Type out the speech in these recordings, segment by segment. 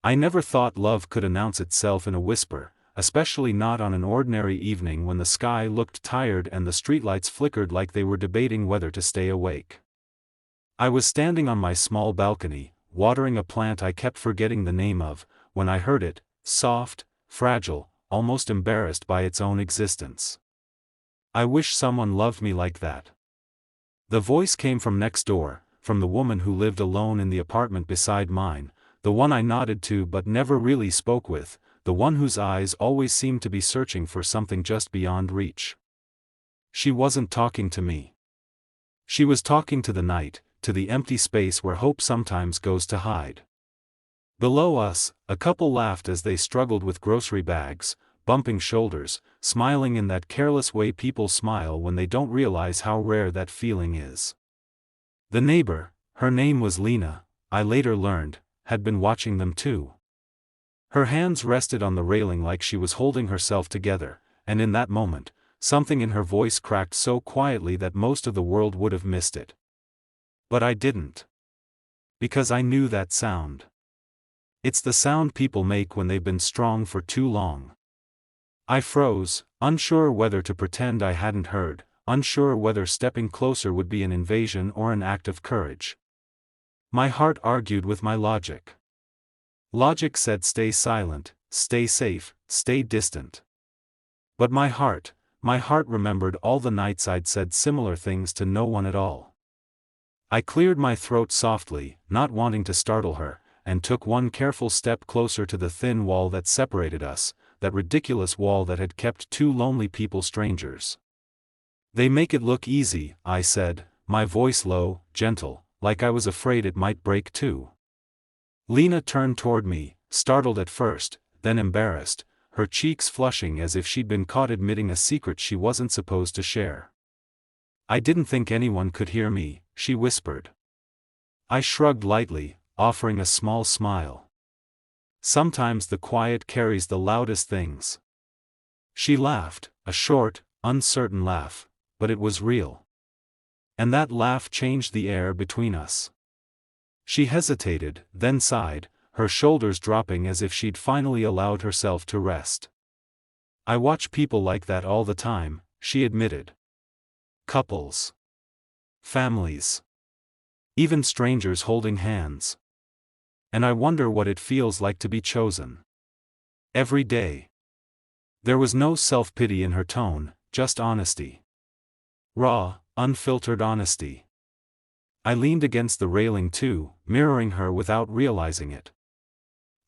I never thought love could announce itself in a whisper, especially not on an ordinary evening when the sky looked tired and the streetlights flickered like they were debating whether to stay awake. I was standing on my small balcony, watering a plant I kept forgetting the name of, when I heard it, soft, fragile, almost embarrassed by its own existence. I wish someone loved me like that. The voice came from next door, from the woman who lived alone in the apartment beside mine, the one I nodded to but never really spoke with, the one whose eyes always seemed to be searching for something just beyond reach. She wasn't talking to me. She was talking to the night, to the empty space where hope sometimes goes to hide. Below us, a couple laughed as they struggled with grocery bags, bumping shoulders, smiling in that careless way people smile when they don't realize how rare that feeling is. The neighbor, her name was Lena, I later learned, had been watching them too. Her hands rested on the railing like she was holding herself together, and in that moment, something in her voice cracked so quietly that most of the world would have missed it. But I didn't. Because I knew that sound. It's the sound people make when they've been strong for too long. I froze, unsure whether to pretend I hadn't heard, unsure whether stepping closer would be an invasion or an act of courage. My heart argued with my logic. Logic said stay silent, stay safe, stay distant. But my heart remembered all the nights I'd said similar things to no one at all. I cleared my throat softly, not wanting to startle her, and took one careful step closer to the thin wall that separated us, that ridiculous wall that had kept two lonely people strangers. They make it look easy, I said, my voice low, gentle, like I was afraid it might break too. Lena turned toward me, startled at first, then embarrassed, her cheeks flushing as if she'd been caught admitting a secret she wasn't supposed to share. I didn't think anyone could hear me, she whispered. I shrugged lightly, offering a small smile. Sometimes the quiet carries the loudest things. She laughed, a short, uncertain laugh, but it was real. And that laugh changed the air between us. She hesitated, then sighed, her shoulders dropping as if she'd finally allowed herself to rest. I watch people like that all the time, she admitted. Couples. Families. Even strangers holding hands. And I wonder what it feels like to be chosen. Every day. There was no self-pity in her tone, just honesty. Raw, unfiltered honesty. I leaned against the railing too, mirroring her without realizing it.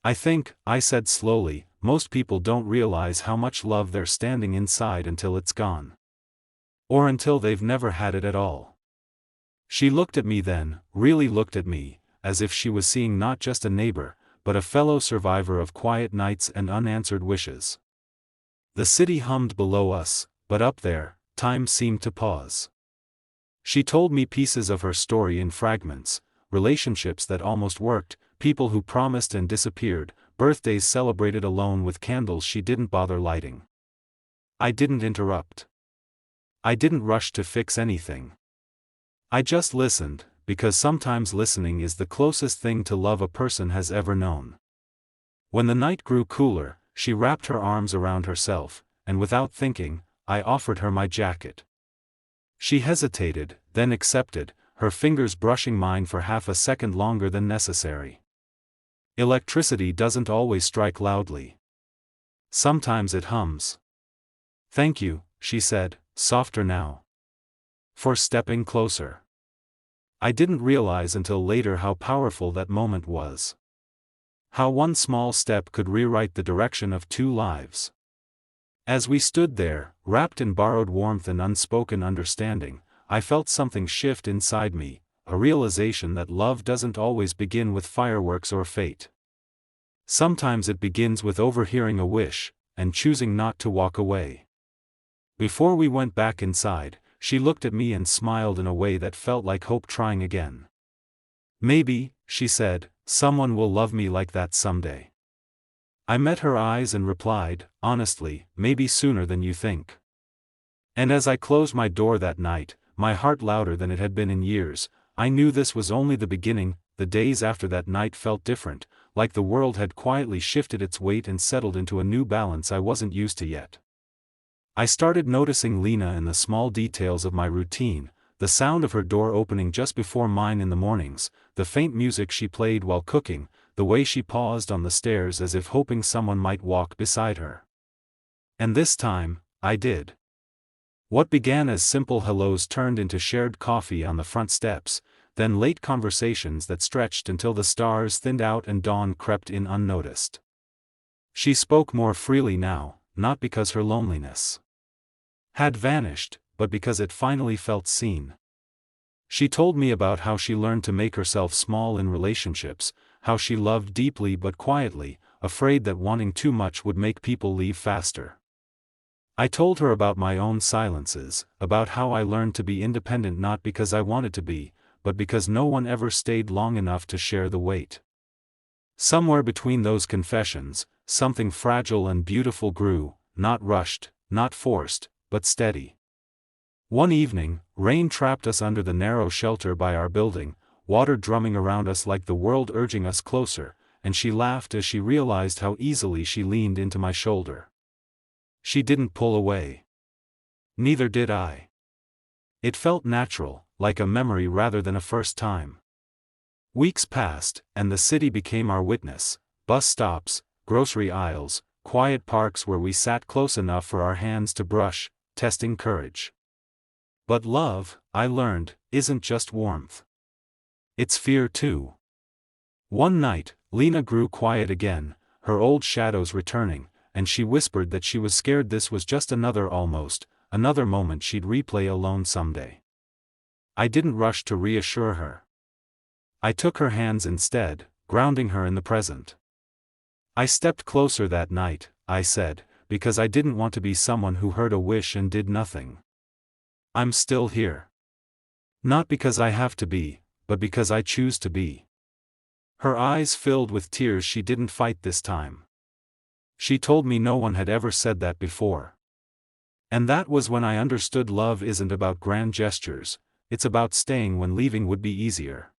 I think, I said slowly, most people don't realize how much love they're standing inside until it's gone. Or until they've never had it at all. She looked at me then, really looked at me, as if she was seeing not just a neighbor, but a fellow survivor of quiet nights and unanswered wishes. The city hummed below us, but up there, time seemed to pause. She told me pieces of her story in fragments, relationships that almost worked, people who promised and disappeared, birthdays celebrated alone with candles she didn't bother lighting. I didn't interrupt. I didn't rush to fix anything. I just listened, because sometimes listening is the closest thing to love a person has ever known. When the night grew cooler, she wrapped her arms around herself, and without thinking, I offered her my jacket. She hesitated, then accepted, her fingers brushing mine for half a second longer than necessary. Electricity doesn't always strike loudly. Sometimes it hums. Thank you, she said, softer now. For stepping closer. I didn't realize until later how powerful that moment was. How one small step could rewrite the direction of two lives. As we stood there, wrapped in borrowed warmth and unspoken understanding, I felt something shift inside me, a realization that love doesn't always begin with fireworks or fate. Sometimes it begins with overhearing a wish, and choosing not to walk away. Before we went back inside, she looked at me and smiled in a way that felt like hope trying again. Maybe, she said, someone will love me like that someday. I met her eyes and replied, honestly, maybe sooner than you think. And as I closed my door that night, my heart louder than it had been in years, I knew this was only the beginning, the days after that night felt different, like the world had quietly shifted its weight and settled into a new balance I wasn't used to yet. I started noticing Lena in the small details of my routine, the sound of her door opening just before mine in the mornings, the faint music she played while cooking, the way she paused on the stairs as if hoping someone might walk beside her. And this time, I did. What began as simple hellos turned into shared coffee on the front steps, then late conversations that stretched until the stars thinned out and dawn crept in unnoticed. She spoke more freely now, not because her loneliness had vanished, but because it finally felt seen. She told me about how she learned to make herself small in relationships, how she loved deeply but quietly, afraid that wanting too much would make people leave faster. I told her about my own silences, about how I learned to be independent not because I wanted to be, but because no one ever stayed long enough to share the weight. Somewhere between those confessions, something fragile and beautiful grew, not rushed, not forced, but steady. One evening, rain trapped us under the narrow shelter by our building, water drumming around us like the world urging us closer, and she laughed as she realized how easily she leaned into my shoulder. She didn't pull away. Neither did I. It felt natural, like a memory rather than a first time. Weeks passed, and the city became our witness: bus stops, grocery aisles, quiet parks where we sat close enough for our hands to brush, testing courage. But love, I learned, isn't just warmth. It's fear too. One night, Lena grew quiet again, her old shadows returning, and she whispered that she was scared this was just another moment she'd replay alone someday. I didn't rush to reassure her. I took her hands instead, grounding her in the present. I stepped closer that night, I said, because I didn't want to be someone who heard a wish and did nothing. I'm still here. Not because I have to be, but because I choose to be. Her eyes filled with tears. She didn't fight this time. She told me no one had ever said that before. And that was when I understood love isn't about grand gestures, it's about staying when leaving would be easier.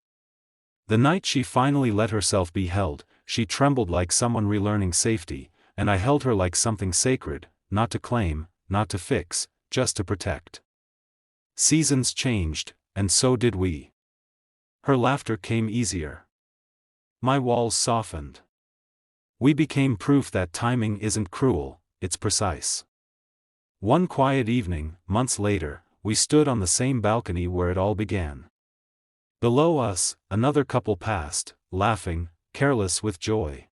The night she finally let herself be held, she trembled like someone relearning safety, and I held her like something sacred, not to claim, not to fix, just to protect. Seasons changed, and so did we. Her laughter came easier. My walls softened. We became proof that timing isn't cruel, it's precise. One quiet evening, months later, we stood on the same balcony where it all began. Below us, another couple passed, laughing, careless with joy.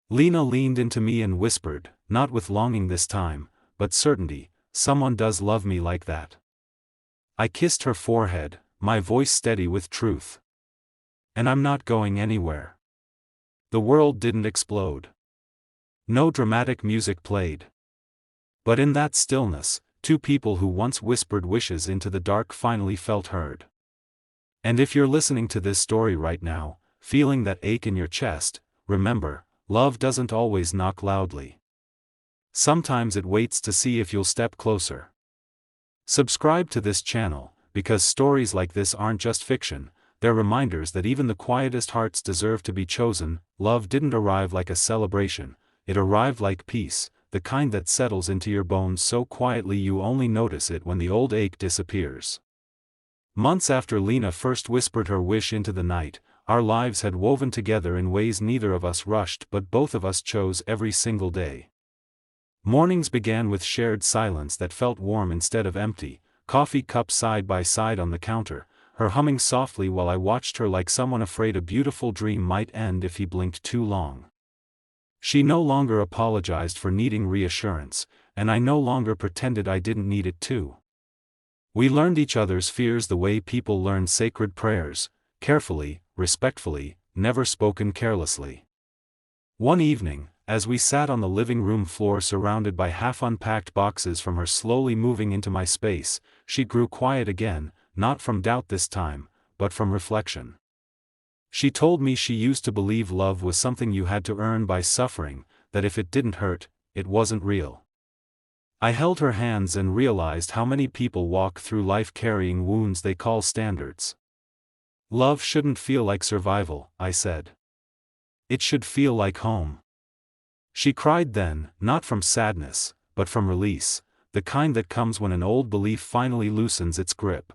Lena leaned into me and whispered, not with longing this time, but certainty, "Someone does love me like that." I kissed her forehead, my voice steady with truth. And I'm not going anywhere. The world didn't explode. No dramatic music played. But in that stillness, two people who once whispered wishes into the dark finally felt heard. And if you're listening to this story right now, feeling that ache in your chest, remember, love doesn't always knock loudly. Sometimes it waits to see if you'll step closer. Subscribe to this channel, because stories like this aren't just fiction, they're reminders that even the quietest hearts deserve to be chosen. Love didn't arrive like a celebration, it arrived like peace, the kind that settles into your bones so quietly you only notice it when the old ache disappears. Months after Lena first whispered her wish into the night, our lives had woven together in ways neither of us rushed but both of us chose every single day. Mornings began with shared silence that felt warm instead of empty, coffee cups side by side on the counter, her humming softly while I watched her like someone afraid a beautiful dream might end if he blinked too long. She no longer apologized for needing reassurance, and I no longer pretended I didn't need it too. We learned each other's fears the way people learn sacred prayers, carefully, respectfully, never spoken carelessly. One evening, as we sat on the living room floor surrounded by half-unpacked boxes from her slowly moving into my space, she grew quiet again, not from doubt this time, but from reflection. She told me she used to believe love was something you had to earn by suffering, that if it didn't hurt, it wasn't real. I held her hands and realized how many people walk through life carrying wounds they call standards. Love shouldn't feel like survival, I said. It should feel like home. She cried then, not from sadness, but from release, the kind that comes when an old belief finally loosens its grip.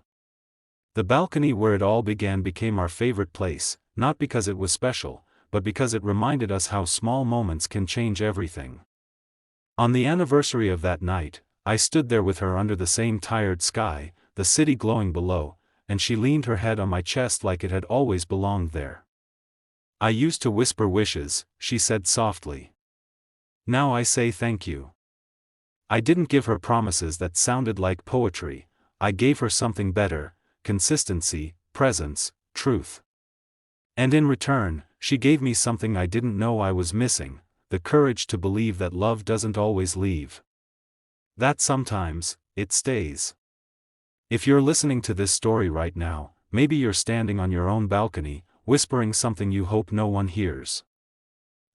The balcony where it all began became our favorite place, not because it was special, but because it reminded us how small moments can change everything. On the anniversary of that night, I stood there with her under the same tired sky, the city glowing below, and she leaned her head on my chest like it had always belonged there. I used to whisper wishes, she said softly. Now I say thank you. I didn't give her promises that sounded like poetry, I gave her something better: consistency, presence, truth. And in return, she gave me something I didn't know I was missing: the courage to believe that love doesn't always leave. That sometimes, it stays. If you're listening to this story right now, maybe you're standing on your own balcony, whispering something you hope no one hears.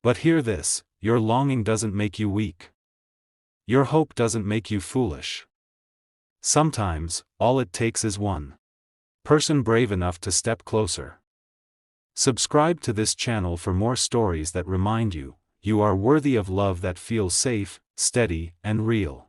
But hear this: your longing doesn't make you weak. Your hope doesn't make you foolish. Sometimes, all it takes is one person brave enough to step closer. Subscribe to this channel for more stories that remind you, you are worthy of love that feels safe, steady, and real.